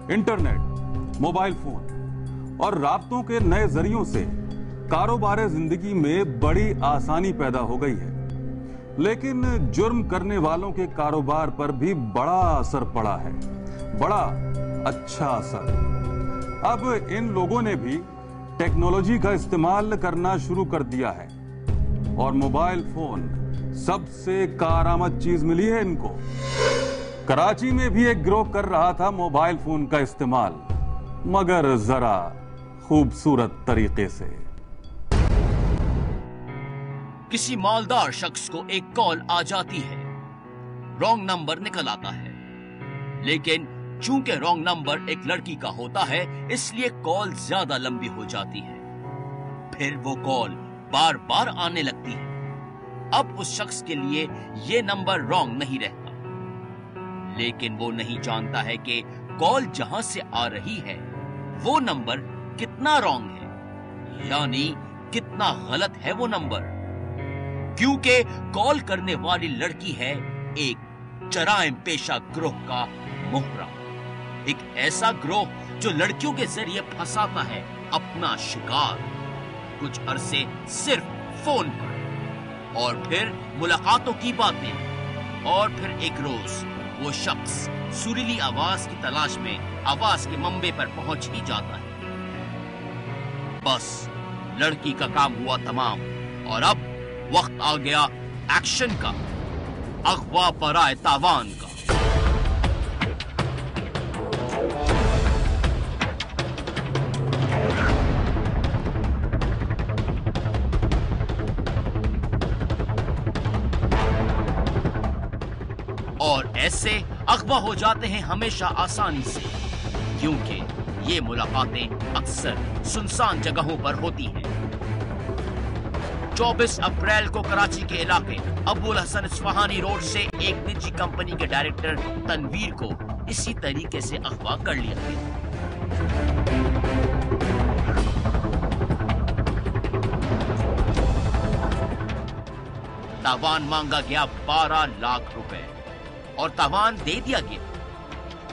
Internet, mobile phone और राब्तों के नए जरियों से कारोबार जिंदगी में बड़ी आसानी पैदा हो गई है, लेकिन जुर्म करने वालों के कारोबार पर भी बड़ा असर पड़ा है, बड़ा अच्छा असर। अब इन लोगों ने भी टेक्नोलॉजी का इस्तेमाल करना शुरू कर दिया है और मोबाइल फोन सबसे कारामद चीज मिली है इनको। कराची में भी एक गिरोह कर रहा था मोबाइल फोन का इस्तेमाल, मगर जरा खूबसूरत तरीके से। किसी मालदार शख्स को एक कॉल आ जाती है, रॉन्ग नंबर निकल आता है, लेकिन चूंकि रॉन्ग नंबर एक लड़की का होता है इसलिए कॉल ज्यादा लंबी हो जाती है। फिर वो कॉल बार बार आने लगती है। अब उस शख्स के लिए ये नंबर रॉन्ग नहीं रहता, लेकिन वो नहीं जानता है कि कॉल जहां से आ रही है वो नंबर कितना रॉन्ग है, यानी कितना गलत है वो नंबर। क्योंकि कॉल करने वाली लड़की है एक जराइम पेशा ग्रोह का मोहरा, एक ऐसा ग्रोह जो लड़कियों के जरिए फंसाता है अपना शिकार, कुछ अरसे सिर्फ फोन पर और फिर मुलाकातों की बातें, और फिर एक रोज वो शख्स सुरीली आवाज की तलाश में आवाज के मंबे पर पहुंच ही जाता है। बस लड़की का काम हुआ तमाम और अब वक्त आ गया एक्शन का, अगवा बराए तावान का। और ऐसे अगवा हो जाते हैं हमेशा आसानी से, क्योंकि ये मुलाकातें अक्सर सुनसान जगहों पर होती हैं। 24 अप्रैल को कराची के इलाके अबुल हसन इस्फहानी रोड से एक निजी कंपनी के डायरेक्टर तनवीर को इसी तरीके से अगवा कर लिया गया। तावान मांगा गया 12 लाख रुपए और तावान दे दिया गया।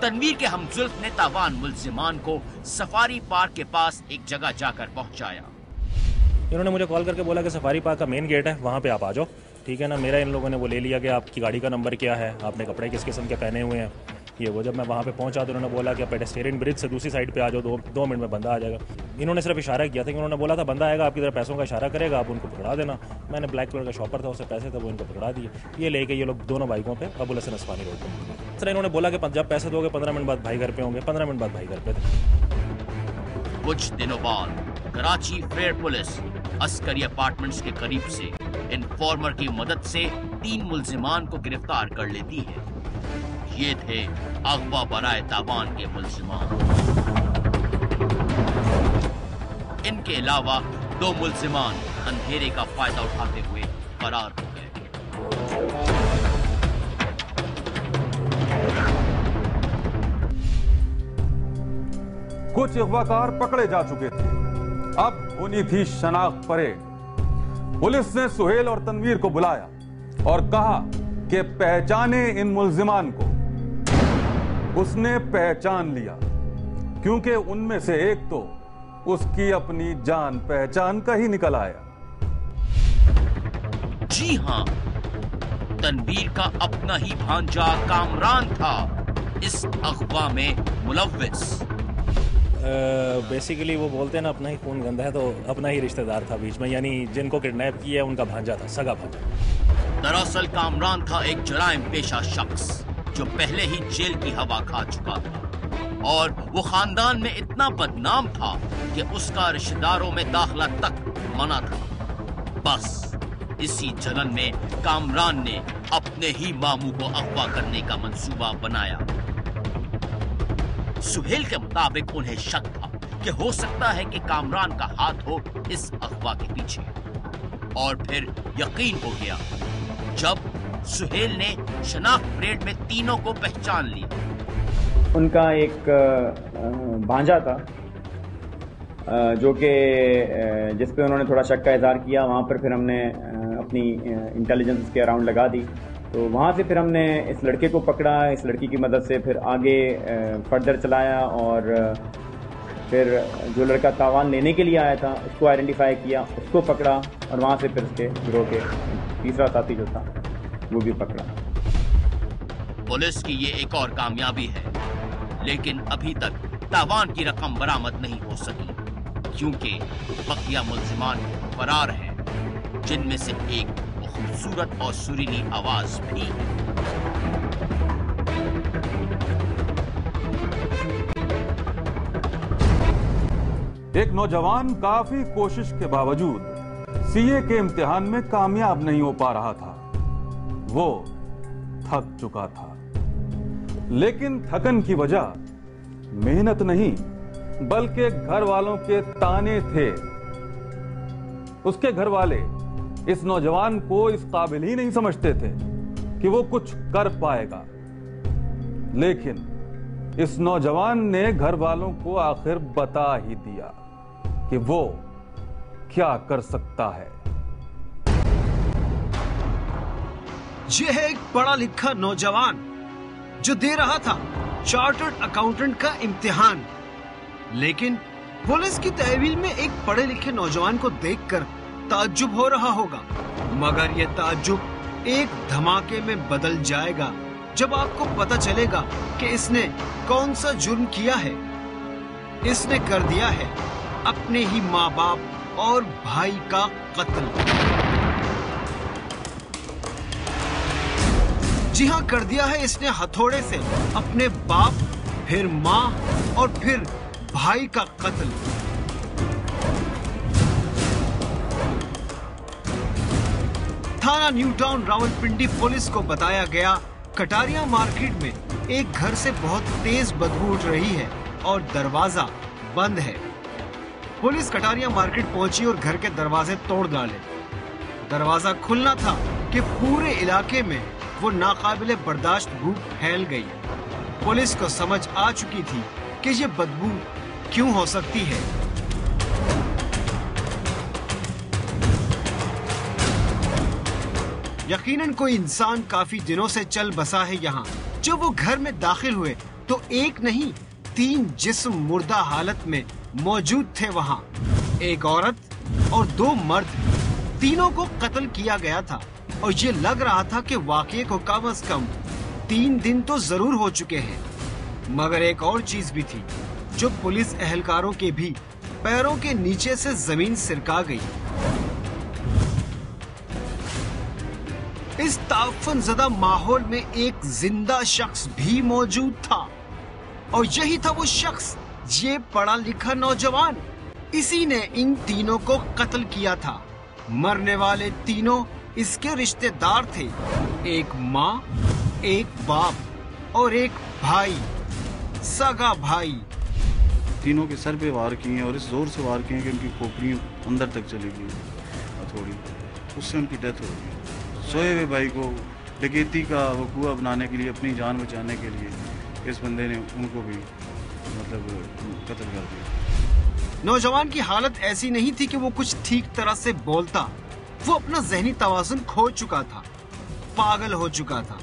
तनवीर के हमजुल्फ ने तावान मुल्जिमान को सफारी पार्क के पास एक जगह जाकर पहुंचाया। इन्होंने मुझे कॉल करके बोला कि सफारी पार्क का मेन गेट है, वहाँ पे आप आ जाओ, ठीक है ना। मेरा इन लोगों ने वो ले लिया कि आपकी गाड़ी का नंबर क्या है, आपने कपड़े किस किस्म के पहने हुए हैं, ये वो। जब मैं वहाँ पे पहुँचा तो उन्होंने बोला कि पेडेस्टेरियन ब्रिज से दूसरी साइड पे आ जाओ, दो मिनट में बंदा आ जाएगा। इन्होंने सिर्फ इशारा किया था कि उन्होंने बोला था बंदा आएगा, आपकी तरफ पैसों का इशारा करेगा, आप उनको पकड़ा देना। मैंने ब्लैक कलर का शॉपर था, उससे पैसे थे, वो इनको पकड़ा दिए। ये लेके ये लोग दोनों बाइकों पर अबुल हसन इस्फहानी रोड पर। सर इन्होंने बोला कि जब पैसे दोगे 15 मिनट बाद भाई घर पे होंगे। 15 मिनट बाद भाई घर पे थे। कुछ दिनों बाद Karachi fair police Askari apartments के करीब से इन्फॉर्मर की मदद से 3 मुल्जिमान को गिरफ्तार कर लेती है। ये थे अगवा बराए तावान के मुल्जिमान। इनके अलावा 2 मुल्जिमान अंधेरे का फायदा उठाते हुए फरार हो गए। कुछ अगवाकार पकड़े जा चुके थे, अब होनी थी शनाख्त परेड। पुलिस ने सुहेल और तनवीर को बुलाया और कहा कि पहचाने इन मुल्जिमान को। उसने पहचान लिया, क्योंकि उनमें से एक तो उसकी अपनी जान पहचान का ही निकल आया। जी हां, तनवीर का अपना ही भांजा कामरान था इस अगवा में मुलव्विस। बेसिकली वो बोलते हैं ना, अपना ही खून गंदा है, तो अपना ही रिश्तेदार था बीच में, यानी जिनको किडनैप किया उनका भांजा था, सगा भांजा। दरअसल कामरान था एक जराइम पेशा शख्स जो पहले ही जेल की हवा खा चुका था और वो खानदान में इतना बदनाम था कि उसका रिश्तेदारों में दाखिला तक मना था। बस इसी जलन में कामरान ने अपने ही मामू को अगवा करने का मंसूबा बनाया। सुहेल के मुताबिक उन्हें शक था कि हो सकता है कि कामरान का हाथ हो इस अगवा के पीछे, और फिर यकीन हो गया जब सुहेल ने शनाख्त परेड में तीनों को पहचान लिया। उनका एक भांजा था जो कि जिस पे उन्होंने थोड़ा शक का इजहार किया। वहाँ पर फिर हमने अपनी इंटेलिजेंस के अराउंड लगा दी तो वहाँ से फिर हमने इस लड़के को पकड़ा, इस लड़की की मदद से फिर आगे फर्दर चलाया और फिर जो लड़का तावान लेने के लिए आया था उसको आइडेंटिफाई किया, उसको पकड़ा और वहाँ से फिर उसके गिरोह के तीसरा साथी जो था वो भी पकड़ा। पुलिस की ये एक और कामयाबी है, लेकिन अभी तक तावान की रकम बरामद नहीं हो सकी क्योंकि बकिया मुल्जिमान फरार हैं, जिनमें से एक खूबसूरत और सुरीली आवाज भी। एक नौजवान काफी कोशिश के बावजूद सीए के इम्तिहान में कामयाब नहीं हो पा रहा था। वो थक चुका था, लेकिन थकन की वजह मेहनत नहीं बल्कि घर वालों के ताने थे। उसके घर वाले इस नौजवान को इस काबिल ही नहीं समझते थे कि वो कुछ कर पाएगा, लेकिन इस नौजवान ने घर वालों को आखिर बता ही दिया कि वो क्या कर सकता है। यह है एक पढ़ा लिखा नौजवान जो दे रहा था चार्टर्ड अकाउंटेंट का इम्तिहान, लेकिन पुलिस की तहवील में एक पढ़े लिखे नौजवान को देखकर ताज्जुब हो रहा होगा, मगर यह ताज्जुब एक धमाके में बदल जाएगा जब आपको पता चलेगा कि इसने कौन सा जुर्म किया है। इसने कर दिया है अपने ही माँ बाप और भाई का कत्ल। जी हाँ, कर दिया है इसने हथौड़े से अपने बाप, फिर माँ और फिर भाई का कत्ल। थाना न्यू टाउन रावलपिंडी पुलिस को बताया गया कटारिया मार्केट में एक घर से बहुत तेज बदबू उठ रही है और दरवाजा बंद है। पुलिस कटारिया मार्केट पहुंची और घर के दरवाजे तोड़ डाले। दरवाजा खुलना था कि पूरे इलाके में वो नाकाबिले बर्दाश्त बू फैल गई। पुलिस को समझ आ चुकी थी कि ये बदबू क्यों हो सकती है। यकीनन कोई इंसान काफी दिनों से चल बसा है यहाँ। जब वो घर में दाखिल हुए तो एक नहीं 3 जिस्म मुर्दा हालत में मौजूद थे वहाँ। एक औरत और 2 मर्द, तीनों को कत्ल किया गया था और ये लग रहा था कि वाक़ये को कम से कम 3 दिन तो जरूर हो चुके हैं। मगर एक और चीज भी थी जो पुलिस एहलकारों के भी पैरों के नीचे से जमीन सिरका गई। इस ताफनज़दा माहौल में एक जिंदा शख्स भी मौजूद था और यही था वो शख्स, ये पढ़ा लिखा नौजवान। इसी ने इन तीनों को कत्ल किया था। मरने वाले तीनों इसके रिश्तेदार थे, एक माँ, एक बाप और एक भाई, सगा भाई। तीनों के सर पे वार किए और इस जोर से वार किए कि उनकी खोपड़ी अंदर तक चली गई हथौड़ी, उससे उनकी डेथ हो गई। सोए हुए भाई को डकैती का वकूआ बनाने के लिए, अपनी जान बचाने के लिए इस बंदे ने उनको भी कत्ल कर दिया। नौजवान की हालत ऐसी नहीं थी कि वो कुछ ठीक तरह से बोलता। वो अपना जहनी तवाज़ुन खो चुका था, पागल हो चुका था।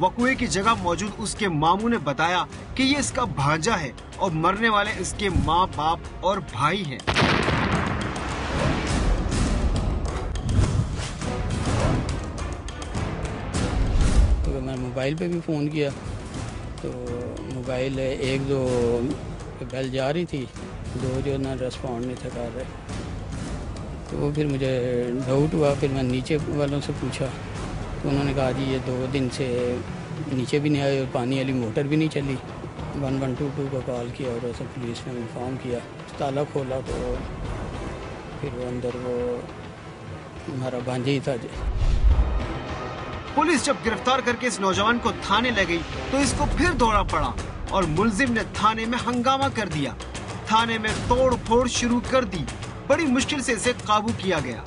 वकूए की जगह मौजूद उसके मामू ने बताया कि ये इसका भांजा है और मरने वाले इसके माँ बाप और भाई हैं। तो मैं मोबाइल पे भी फ़ोन किया तो मोबाइल 1-2 बेल जा रही थी, 2 जो ना रिस्पॉन्ड नहीं थे कर रहे। तो फिर मुझे डाउट हुआ, फिर मैं नीचे वालों से पूछा तो उन्होंने कहा जी ये 2 दिन से नीचे भी नहीं आए और पानी वाली मोटर भी नहीं चली। 1122 को कॉल किया और उसे पुलिस ने इन्फॉर्म किया। ताला खोला तो फिर वो अंदर वो हमारा भांजा ही था। पुलिस जब गिरफ्तार करके इस नौजवान को थाने ले गई तो इसको फिर दौड़ा पड़ा और मुलजिम ने थाने में हंगामा कर दिया। थाने में तोड़ फोड़ शुरू कर दी। बड़ी मुश्किल से इसे काबू किया गया।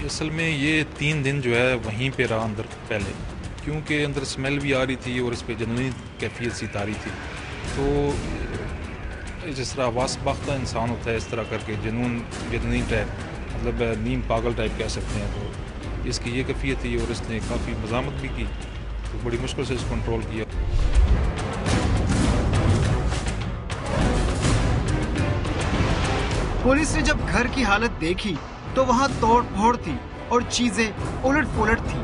असल में ये 3 दिन जो है वहीं पे रहा अंदर पहले, क्योंकि अंदर स्मेल भी आ रही थी और इस पे जनूनी कैफियत सी तारी थी। तो जिस तरह वासबाख्ता इंसान होता है इस तरह करके जनूनी टाइप, मतलब नीम पागल टाइप कह सकते हैं। इसकी ये कैफियत थी और इसने काफ़ी मज़ामत भी की, तो बड़ी मुश्किल से इसको कंट्रोल किया। पुलिस ने जब घर की हालत देखी तो वहां तोड़ फोड़ थी और चीजें उलट पुलट थी,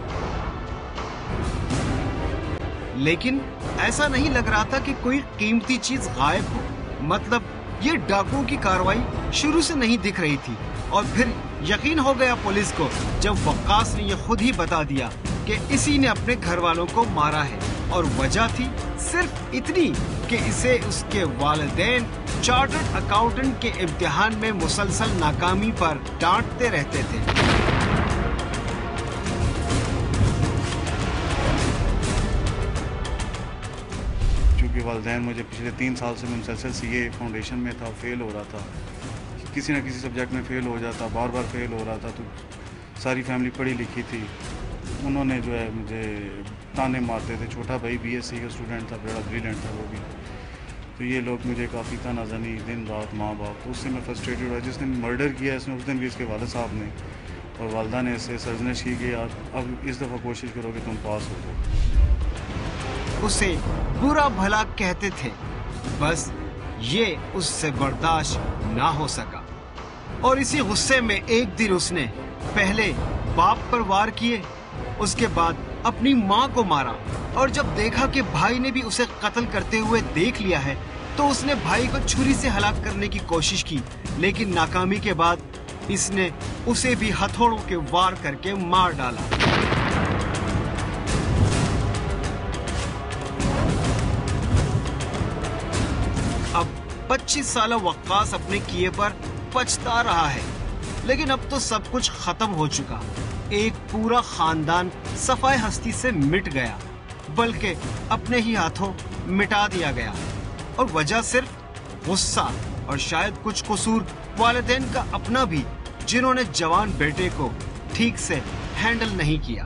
लेकिन ऐसा नहीं लग रहा था कि कोई कीमती चीज गायब हो। मतलब ये डाकुओं की कार्रवाई शुरू से नहीं दिख रही थी। और फिर यकीन हो गया पुलिस को जब वक्कास ने ये खुद ही बता दिया कि इसी ने अपने घर वालों को मारा है, और वजह थी सिर्फ इतनी कि इसे उसके वालिदैन चार्टर्ड अकाउंटेंट के इम्तिहान में मुसलसल नाकामी पर डांटते रहते थे। चूँकि वालिदैन मुझे पिछले 3 साल से मुसलसल सीए फाउंडेशन में था, फेल हो रहा था, किसी न किसी सब्जेक्ट में फेल हो जाता, बार बार फेल हो रहा था। तो सारी फैमिली पढ़ी लिखी थी, उन्होंने जो है मुझे ताने मारते थे। छोटा भाई बीएससी का स्टूडेंट था, बड़ा ब्रिलियंट था वो भी। तो ये लोग मुझे काफ़ी तानाज़नी दिन रात, माँ बाप, तो उससे मैं फ्रस्ट्रेटेड हुआ। जिस दिन मर्डर किया इसने, उस दिन भी इसके वालिद साहब ने और वालदा ने इससे सर्जनिश की कि यार अब इस दफ़ा कोशिश करो कि तुम पास हो जाओ। उसे बुरा भला कहते थे, बस ये उससे बर्दाश्त ना हो सका और इसी गुस्से में एक दिन उसने पहले बाप पर वार किए, उसके बाद अपनी माँ को मारा। और जब देखा कि भाई ने भी उसे कत्ल करते हुए देख लिया है तो उसने भाई को छुरी से हलाक करने की कोशिश की, लेकिन नाकामी के बाद इसने उसे भी हथौड़ों के वार करके मार डाला। अब 25 साल वक्कास अपने किए पर पछता रहा है, लेकिन अब तो सब कुछ खत्म हो चुका। एक पूरा खानदान सफाई हस्ती से मिट गया, बल्कि अपने ही हाथों मिटा दिया गया। और वजह सिर्फ गुस्सा और शायद कुछ कसूर वालिदैन का अपना भी, जिन्होंने जवान बेटे को ठीक से हैंडल नहीं किया।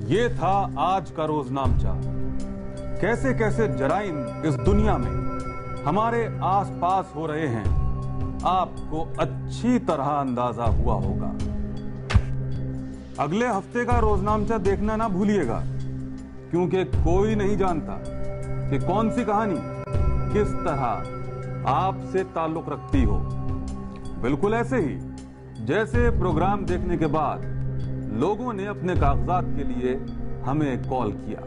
ये था आज का रोजनामचा। कैसे कैसे जराइम इस दुनिया में हमारे आसपास हो रहे हैं, आपको अच्छी तरह अंदाजा हुआ होगा। अगले हफ्ते का रोजनामचा देखना ना भूलिएगा, क्योंकि कोई नहीं जानता कि कौन सी कहानी किस तरह आपसे ताल्लुक रखती हो। बिल्कुल ऐसे ही जैसे प्रोग्राम देखने के बाद लोगों ने अपने कागजात के लिए हमें कॉल किया।